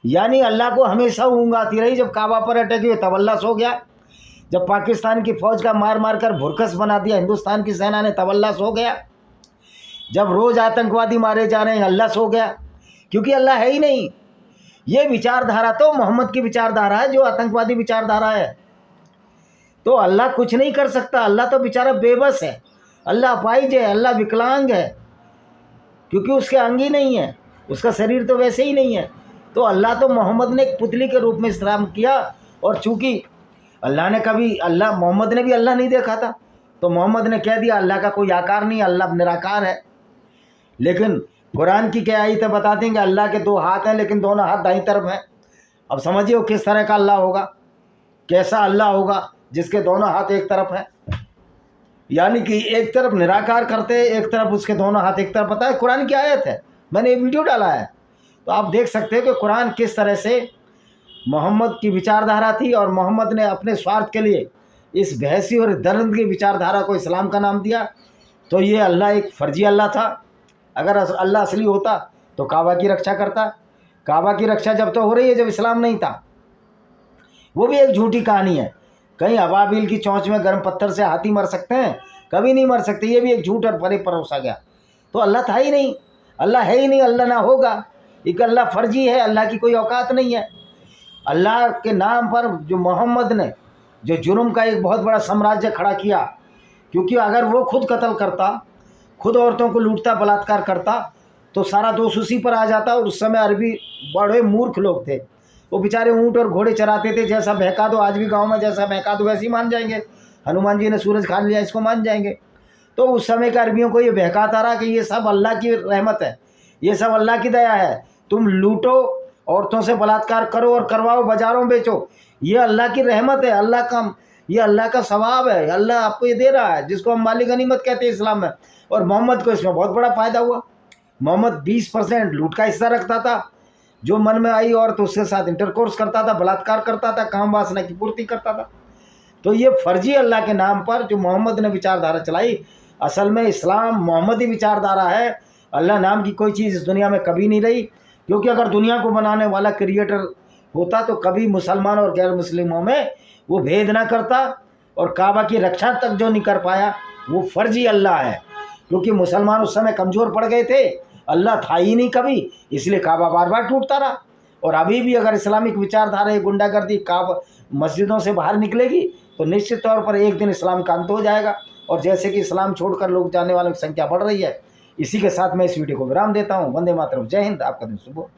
यानी अल्लाह को हमेशा ऊँघ आती रही। जब काबा पर अटैक हुए तब अल्लाह सो गया। जब पाकिस्तान की फ़ौज का मार मार कर भुरकस बना दिया हिंदुस्तान की सेना ने तब अल्लाह सो गया। जब रोज़ आतंकवादी मारे जा रहे हैं अल्लाह सो गया, क्योंकि अल्लाह है ही नहीं। ये विचारधारा तो मोहम्मद की विचारधारा है जो आतंकवादी विचारधारा है। तो अल्लाह कुछ नहीं कर सकता, अल्लाह तो बेचारा बेबस है, अल्लाह अपाहिज है, अल्लाह विकलांग है, क्योंकि उसके अंग ही नहीं है, उसका शरीर तो वैसे ही नहीं है। तो अल्लाह तो मोहम्मद ने एक पुतली के रूप में इस्तेमाल किया। और चूँकि अल्लाह ने कभी मोहम्मद ने भी अल्लाह नहीं देखा था, तो मोहम्मद ने कह दिया अल्लाह का कोई आकार नहीं, अल्लाह निराकार है। लेकिन कुरान की क्या आयत बताते हैं कि अल्लाह के 2 हाथ हैं, लेकिन दोनों हाथ दाईं तरफ हैं। अब समझिए वो किस तरह का अल्लाह होगा, कैसा अल्लाह होगा जिसके दोनों हाथ एक तरफ हैं। यानी कि एक तरफ निराकार करते, एक तरफ उसके दोनों हाथ एक तरफ। पता है कुरान की आयत है, मैंने एक वीडियो डाला है, तो आप देख सकते हैं कि कुरान किस तरह से मोहम्मद की विचारधारा थी। और मोहम्मद ने अपने स्वार्थ के लिए इस बहसी और दर्द की विचारधारा को इस्लाम का नाम दिया। तो ये अल्लाह एक फर्जी अल्लाह था। अगर अल्लाह असली होता तो काबा की रक्षा करता। काबा की रक्षा जब तो हो रही है जब इस्लाम नहीं था। वो भी एक झूठी कहानी है। कहीं अबाबिल की चोंच में गर्म पत्थर से हाथी मर सकते हैं? कभी नहीं मर सकते। ये भी एक झूठ और फरेब परोसा गया। तो अल्लाह था ही नहीं, अल्लाह है ही नहीं, अल्लाह ना होगा। एक अल्लाह फर्जी है, अल्लाह की कोई औकात नहीं है। अल्लाह के नाम पर जो मोहम्मद ने जो जुर्म का एक बहुत बड़ा साम्राज्य खड़ा किया, क्योंकि अगर वो खुद कत्ल करता, खुद औरतों को लूटता, बलात्कार करता, तो सारा दोष उसी पर आ जाता। और उस समय अरबी बड़े मूर्ख लोग थे, वो बेचारे ऊँट और घोड़े चराते थे। जैसा बहका दो, आज भी गांव में जैसा बहका दो वैसे ही मान जाएंगे। हनुमान जी ने सूरज खा लिया, इसको मान जाएंगे। तो उस समय के अरबियों को ये बहकाता रहा कि ये सब अल्लाह की रहमत है, ये सब अल्लाह की दया है। तुम लूटो, औरतों से बलात्कार करो और करवाओ, बाजारों में बेचो, ये अल्लाह की रहमत है, अल्लाह का ये अल्लाह का सवाब है, अल्लाह आपको ये दे रहा है, जिसको हम माली गनीमत कहते हैं इस्लाम में। और मोहम्मद को इसमें बहुत बड़ा फ़ायदा हुआ। मोहम्मद 20% लूट का हिस्सा रखता था। जो मन में आई और तो उसके साथ इंटरकोर्स करता था, बलात्कार करता था, काम वासना की पूर्ति करता था। तो ये फर्जी अल्लाह के नाम पर जो मोहम्मद ने विचारधारा चलाई, असल में इस्लाम मोहम्मदी विचारधारा है। अल्लाह नाम की कोई चीज़ इस दुनिया में कभी नहीं रही, क्योंकि अगर दुनिया को बनाने वाला क्रिएटर होता तो कभी मुसलमान और गैर मुस्लिमों में वो भेद ना करता। और काबा की रक्षा तक जो नहीं कर पाया वो फर्जी अल्लाह है, क्योंकि मुसलमान उस समय कमज़ोर पड़ गए थे, अल्लाह था ही नहीं कभी, इसलिए काबा बार बार टूटता रहा। और अभी भी अगर इस्लामिक विचारधारा गुंडागर्दी काबा मस्जिदों से बाहर निकलेगी तो निश्चित तौर पर एक दिन इस्लाम का अंत हो जाएगा। और जैसे कि इस्लाम छोड़कर लोग जाने वालों की संख्या बढ़ रही है, इसी के साथ मैं इस वीडियो को विराम देता हूँ। वंदे मातरम, जय हिंद, आपका दिन शुभ हो।